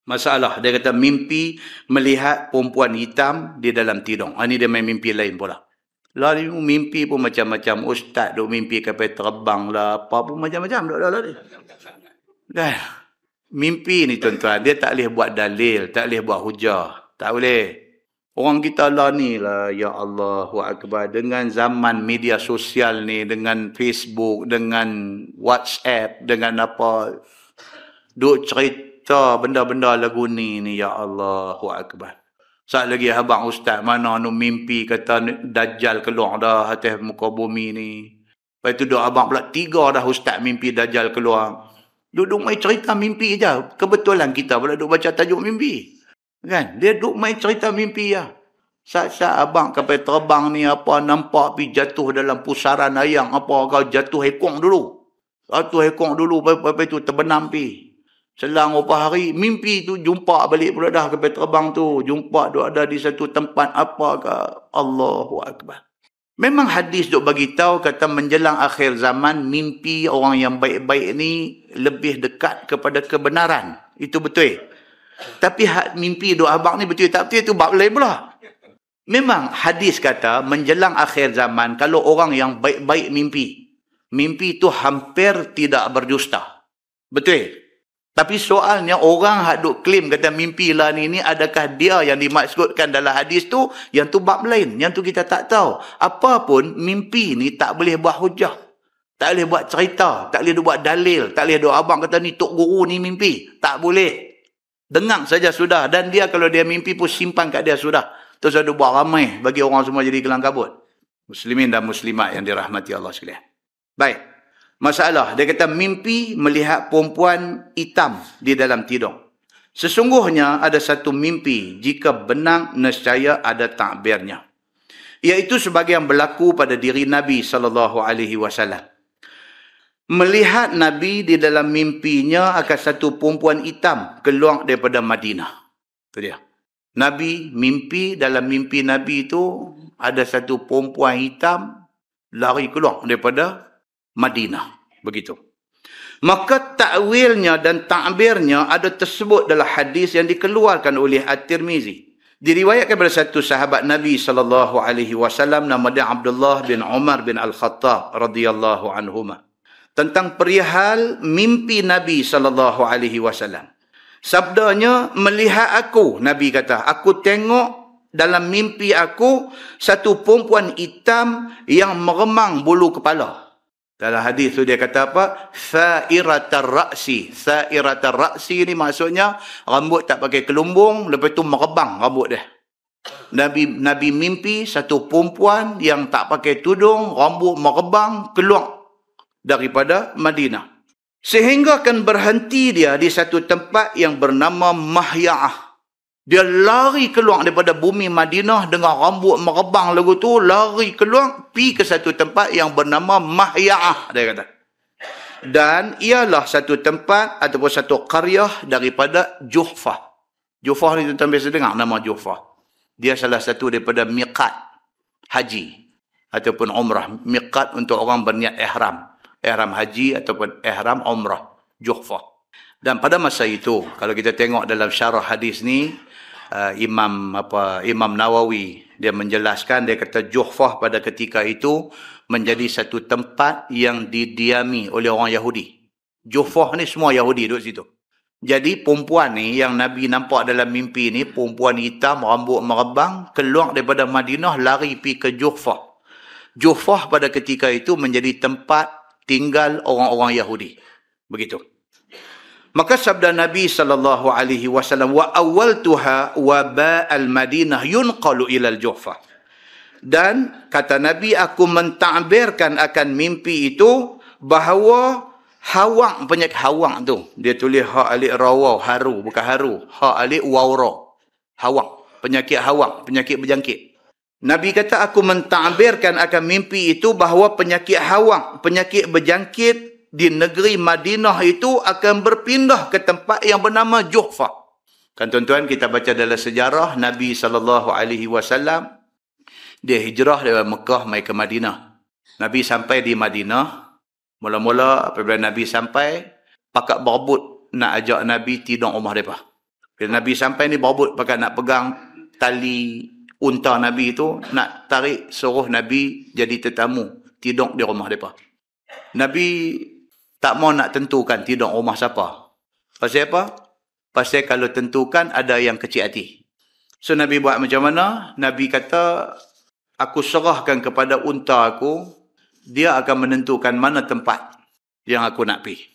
Masalah, dia kata mimpi melihat perempuan hitam di dalam tidung. Ini dia main mimpi lain pula. Lah ni mimpi pun macam-macam. Ustaz duk mimpi kapal terbang lah. Apa pun macam-macam. Kan? Mimpi ni tuan-tuan, dia tak boleh buat dalil. Tak boleh buat hujah. Tak boleh. Orang kita lah ni lah, ya Allahu Akbar. Dengan zaman media sosial ni, dengan Facebook, dengan WhatsApp, dengan apa. Duk cerita benda-benda lagu ni, ya Allahu Akbar. Saat lagi abang ustaz mana nu mimpi kata Dajjal keluar dah atas muka bumi ni. Lepas tu duk abang pula 3 dah ustaz mimpi Dajjal keluar. Duduk main cerita mimpi je. Kebetulan kita pula duk baca tajuk mimpi. Kan? Dia duk main cerita mimpi je. Saat-saat abang kapal terbang ni apa nampak pergi jatuh dalam pusaran ayam apa kau jatuh ekong dulu. Jatuh ekong dulu lepas tu terbenam pi. Selang beberapa hari, mimpi tu jumpa balik pula dah kapal terbang tu. Jumpa duk ada di satu tempat apa ke. Allahu Akbar. Memang hadis duk bagi tahu kata menjelang akhir zaman, mimpi orang yang baik-baik ni lebih dekat kepada kebenaran. Itu betul. Tapi mimpi duk abang ni betul tak betul, itu bab lain pula. Memang hadis kata menjelang akhir zaman, kalau orang yang baik-baik mimpi tu hampir tidak berdusta. Betul. Tapi soalnya orang hak duk claim kata mimpi lah ni adakah dia yang dimaksudkan dalam hadis tu, yang tu bab lain, yang tu kita tak tahu. Apapun mimpi ni tak boleh buat hujah. Tak boleh buat cerita, tak boleh buat dalil, tak boleh doa abang kata ni tok guru ni mimpi. Tak boleh. Dengar saja sudah, dan dia kalau dia mimpi pun simpan kat dia sudah. Terus ada buat ramai bagi orang semua jadi kelang kabut. Muslimin dan muslimat yang dirahmati Allah sekalian. Baik. Masalah, dia kata mimpi melihat perempuan hitam di dalam tidung. Sesungguhnya ada satu mimpi, jika benar nescaya ada takbirnya. Iaitu sebagai yang berlaku pada diri Nabi SAW. Melihat Nabi di dalam mimpinya akan satu perempuan hitam keluar daripada Madinah. Itu dia. Nabi mimpi, dalam mimpi Nabi itu ada satu perempuan hitam lari keluar daripada Madinah. Begitu. Maka takwilnya dan takbirnya ada tersebut dalam hadis yang dikeluarkan oleh At-Tirmizi. Diriwayatkan kepada satu sahabat Nabi SAW, nama dia Abdullah bin Umar bin Al-Khattab radhiyallahu anhuma. Tentang perihal mimpi Nabi SAW. Sabdanya, melihat aku, Nabi kata, aku tengok dalam mimpi aku satu perempuan hitam yang meremang bulu kepala. Dalam hadis tu dia kata apa? Sa'iratar ra'si. Sa'iratar ra'si ni maksudnya rambut tak pakai kelumbung, lepas tu merebang rambut dia. Nabi mimpi satu perempuan yang tak pakai tudung, rambut merebang, keluar daripada Madinah. Sehingga akan berhenti dia di satu tempat yang bernama Mahya'ah. Dia lari keluar daripada bumi Madinah dengan rambut merebang lagu tu, lari keluar, pergi ke satu tempat yang bernama Mahya'ah, dia kata. Dan ialah satu tempat ataupun satu qaryah daripada Juhfah. Juhfah ni tuan-tuan biasa dengar nama Juhfah. Dia salah satu daripada miqat haji ataupun umrah. Miqat untuk orang berniat ihram. Ihram haji ataupun ihram umrah. Juhfah. Dan pada masa itu, kalau kita tengok dalam syarah hadis ni, Imam Nawawi dia menjelaskan, dia kata Juhfah pada ketika itu menjadi satu tempat yang didiami oleh orang Yahudi. Juhfah ni semua Yahudi duduk situ. Jadi perempuan ni yang Nabi nampak dalam mimpi ni, perempuan hitam rambut merebang keluar daripada Madinah lari pergi ke Juhfah. Juhfah pada ketika itu menjadi tempat tinggal orang-orang Yahudi. Begitu. Maka sabda Nabi SAW, wa awwaltuha wa ba'al Madinah yunqalu ilal Juhfah. Dan kata Nabi, aku mentakbirkan akan mimpi itu bahawa hawang, penyakit hawang tu, dia tulis ha alif rawaw, haru, bukan haru, ha alif wawra, hawang, penyakit hawang, penyakit berjangkit. Nabi kata aku mentakbirkan akan mimpi itu bahawa penyakit hawang, penyakit berjangkit di negeri Madinah itu akan berpindah ke tempat yang bernama Juhfah. Kan tuan-tuan, kita baca dalam sejarah Nabi SAW, dia hijrah dari Mekah mai ke Madinah. Nabi sampai di Madinah, mula-mula apabila Nabi sampai, pakat berebut nak ajak Nabi tidur rumah mereka. Bila Nabi sampai ni berebut pakai nak pegang tali unta Nabi tu, nak tarik suruh Nabi jadi tetamu tidur di rumah mereka. Nabi tak mau nak tentukan tidur rumah siapa. Pasal apa? Pasal kalau tentukan ada yang kecil hati. So Nabi buat macam mana? Nabi kata, aku serahkan kepada unta aku, dia akan menentukan mana tempat yang aku nak pergi.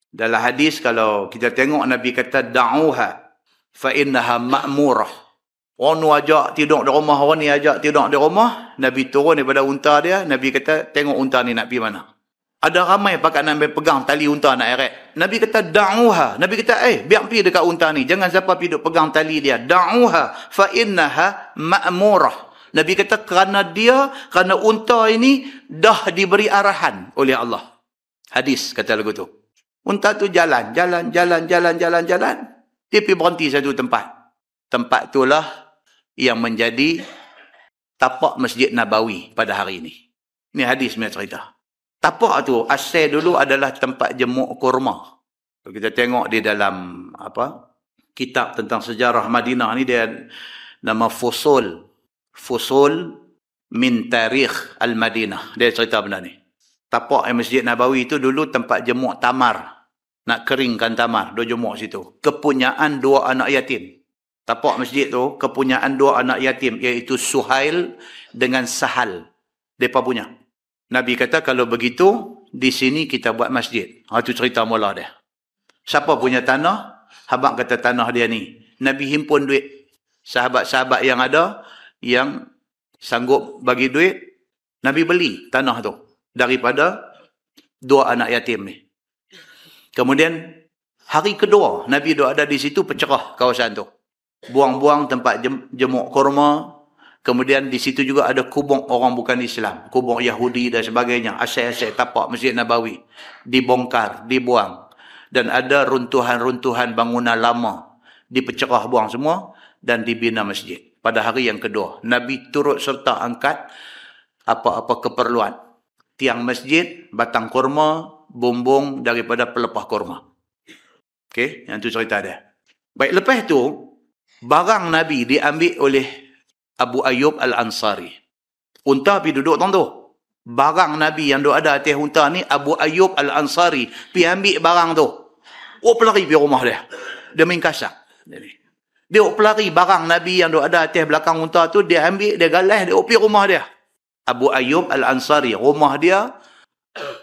Dalam hadis kalau kita tengok Nabi kata da'uha fa innaha ma'murah. Orang ni ajak tidur di rumah, orang ni ajak tidur di rumah, Nabi turun daripada unta dia, Nabi kata tengok unta ni nak pergi mana. Ada ramai pakat nak pegang tali unta nak eret. Nabi kata da'uha. Nabi kata biar pergi dekat unta ni, jangan siapa pergi duk pegang tali dia. Da'uha fa innaha ma'murah. Nabi kata kerana unta ini dah diberi arahan oleh Allah. Hadis kata lagu tu. Unta tu jalan. Dia pergi berhenti satu tempat. Tempat itulah yang menjadi tapak Masjid Nabawi pada hari ini. Ini hadis punya cerita. Tapak tu asal dulu adalah tempat jemuk kurma. Kalau kita tengok di dalam kitab tentang sejarah Madinah ni, dia nama Fusul min Tarikh Al-Madinah. Dia cerita benda ni. Tapak Masjid Nabawi itu dulu tempat jemuk tamar. Nak keringkan tamar, dia jemuk situ. Kepunyaan 2 anak yatim. Tapak masjid tu kepunyaan 2 anak yatim, iaitu Suhail dengan Sahal. Mereka punya. Nabi kata kalau begitu, di sini kita buat masjid. Itu cerita mula dia. Siapa punya tanah? Habang kata tanah dia ni. Nabi himpun duit. Sahabat-sahabat yang ada, yang sanggup bagi duit, Nabi beli tanah tu daripada 2 anak yatim ni. Kemudian hari kedua Nabi duk ada di situ, pecerah kawasan tu. Buang-buang tempat jemuk kurma. Kemudian di situ juga ada kubur orang bukan Islam, kubur Yahudi dan sebagainya. Asal-asal tapak Masjid Nabawi dibongkar, dibuang. Dan ada runtuhan-runtuhan bangunan lama dipecerah buang semua dan dibina masjid. Pada hari yang kedua, Nabi turut serta angkat apa-apa keperluan. Tiang masjid, batang kurma, bumbung daripada pelepah kurma. Okey, yang tu cerita dia. Baik, lepas tu barang Nabi diambil oleh Abu Ayyub Al-Ansari. Unta pergi duduk tu. Barang Nabi yang ada atas unta ni, Abu Ayyub Al-Ansari pergi ambil barang tu. Pelari pergi rumah dia. Dia main kasak. Dia pelari barang Nabi yang ada atas belakang unta tu, dia ambil, dia galas, dia pergi rumah dia. Abu Ayyub Al-Ansari, rumah dia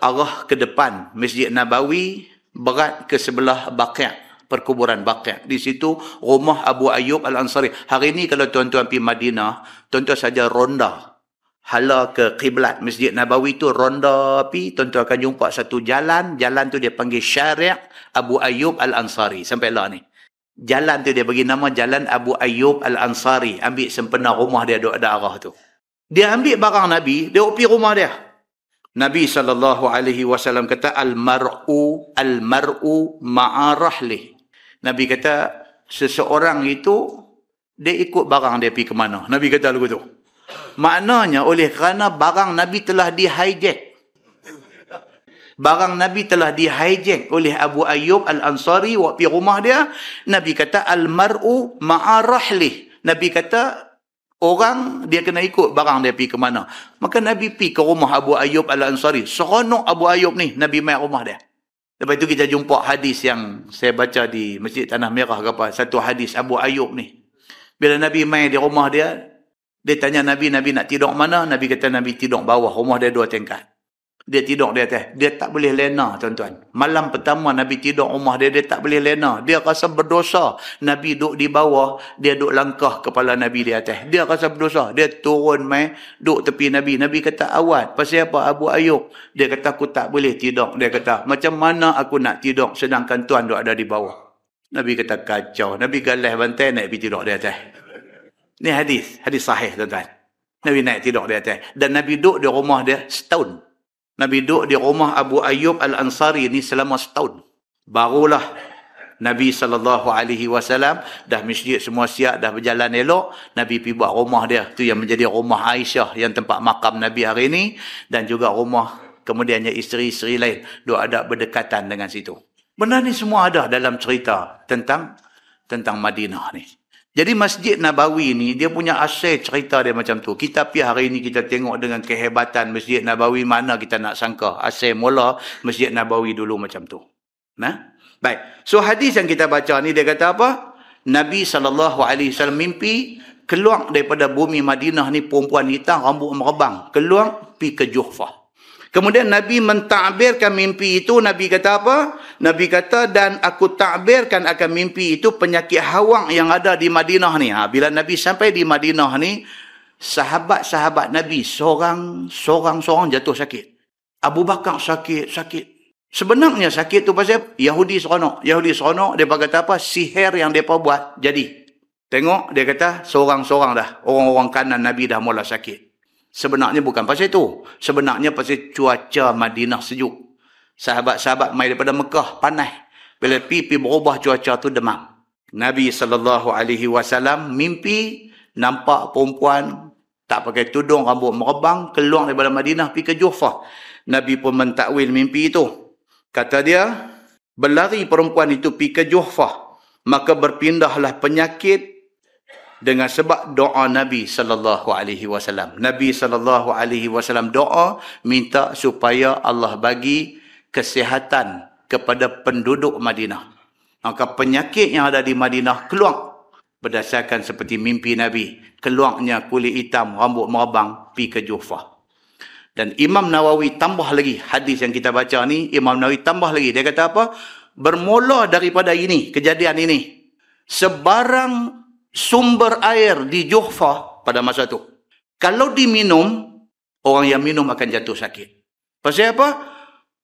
arah ke depan Masjid Nabawi, berat ke sebelah Baqi', perkuburan Baqi'. Di situ rumah Abu Ayyub Al-Ansari. Hari ini kalau tuan-tuan pergi Madinah, tuan-tuan saja ronda hala ke kiblat Masjid Nabawi tu, ronda pi, tuan-tuan akan jumpa satu jalan tu dia panggil Syari' Abu Ayyub Al-Ansari. Sampai lah ni. Jalan tu dia bagi nama Jalan Abu Ayyub Al-Ansari. Ambil sempena rumah dia ada arah tu. Dia ambil barang Nabi, dia pergi rumah dia. Nabi SAW kata al-mar'u ma'arahlih. Nabi kata seseorang itu dia ikut barang dia pergi ke mana. Nabi kata lagu tu. Maknanya oleh kerana barang Nabi telah di-hijack. Barang Nabi telah di-hijack oleh Abu Ayyub Al-Ansari waktu rumah dia. Nabi kata al-mar'u ma'arahlih. Nabi kata orang dia kena ikut barang dia pergi ke mana. Maka Nabi pergi ke rumah Abu Ayyub Al-Ansari. Seronok Abu Ayyub ni, Nabi main rumah dia. Lepas itu kita jumpa hadis yang saya baca di Masjid Tanah Merah ke apa. Satu hadis Abu Ayyub ni. Bila Nabi main di rumah dia, dia tanya Nabi nak tidur mana? Nabi kata Nabi tidur bawah. Rumah dia 2 tingkat. Dia tidur di atas. Dia tak boleh lena, tuan-tuan. Malam pertama Nabi tidur rumah dia, dia tak boleh lena. Dia rasa berdosa. Nabi duduk di bawah, dia duduk langkah kepala Nabi di atas. Dia rasa berdosa. Dia turun main, duduk tepi Nabi. Nabi kata, awat. Pasal apa Abu Ayyub? Dia kata, aku tak boleh tidur. Dia kata, macam mana aku nak tidur sedangkan Tuan duduk ada di bawah? Nabi kata, kacau. Nabi galah bantai, naik pergi tidur di atas. Ini hadis sahih, tuan-tuan. Nabi naik tidur di atas. Dan Nabi duduk di rumah dia setahun. Nabi duduk di rumah Abu Ayyub Al-Ansari ni selama setahun. Barulah Nabi SAW dah masjid semua siap, dah berjalan elok. Nabi pergi buat rumah dia. Tu yang menjadi rumah Aisyah yang tempat makam Nabi hari ini. Dan juga rumah kemudiannya isteri-isteri lain. Dua ada berdekatan dengan situ. Benda ni semua ada dalam cerita tentang tentang Madinah ni. Jadi Masjid Nabawi ni, dia punya asal cerita dia macam tu. Kita pergi hari ni kita tengok dengan kehebatan Masjid Nabawi, mana kita nak sangka asal mula Masjid Nabawi dulu macam tu. Nah? Baik. So hadis yang kita baca ni dia kata apa? Nabi SAW mimpi keluar daripada bumi Madinah ni perempuan hitam rambut merebang. Keluar pergi ke Juhfah. Kemudian Nabi mentakbirkan mimpi itu. Nabi kata apa? Nabi kata, dan aku takbirkan akan mimpi itu penyakit hawang yang ada di Madinah ni. Bila Nabi sampai di Madinah ni, sahabat-sahabat Nabi seorang jatuh sakit. Abu Bakar sakit. Sebenarnya sakit tu pasal Yahudi seronok. Dia kata apa? Sihir yang mereka buat jadi. Tengok, dia kata seorang-seorang dah. Orang-orang kanan Nabi dah mula sakit. Sebenarnya bukan pasal itu. Sebenarnya pasal cuaca Madinah sejuk. Sahabat-sahabat mai daripada Mekah panas. Bila pergi berubah cuaca tu demam. Nabi SAW mimpi nampak perempuan tak pakai tudung, rambut merebang, keluar daripada Madinah pergi ke Juhfah. Nabi pun mentakwil mimpi itu. Kata dia, berlari perempuan itu pergi ke Juhfah, maka berpindahlah penyakit dengan sebab doa Nabi SAW. Nabi SAW doa minta supaya Allah bagi kesihatan kepada penduduk Madinah. Maka penyakit yang ada di Madinah keluar berdasarkan seperti mimpi Nabi. Keluarnya kulit hitam, rambut merebang, pergi ke Juhfah. Dan Imam Nawawi tambah lagi, hadis yang kita baca ni, Imam Nawawi tambah lagi. Dia kata apa? Bermula daripada ini, kejadian ini, sebarang sumber air di Juhfah pada masa tu, kalau diminum, orang yang minum akan jatuh sakit. Pasal apa?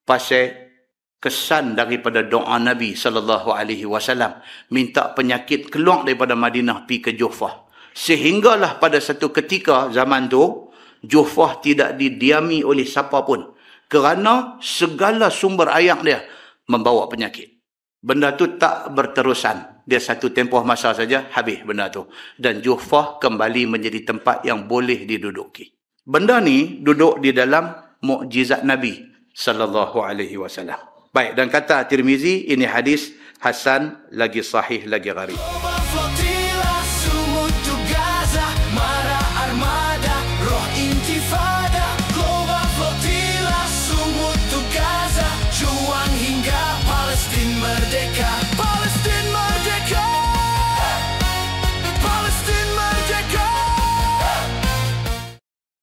Pasal kesan daripada doa Nabi SAW minta penyakit keluar daripada Madinah pergi ke Juhfah. Sehinggalah pada satu ketika zaman tu, Juhfah tidak didiami oleh siapa pun, kerana segala sumber air dia membawa penyakit. Benda tu tak berterusan. Dia satu tempoh masa saja, habis benda tu. Dan Juhfah kembali menjadi tempat yang boleh diduduki. Benda ni duduk di dalam mukjizat Nabi SAW. Baik, dan kata Tirmizi, ini hadis Hasan lagi sahih lagi gharib.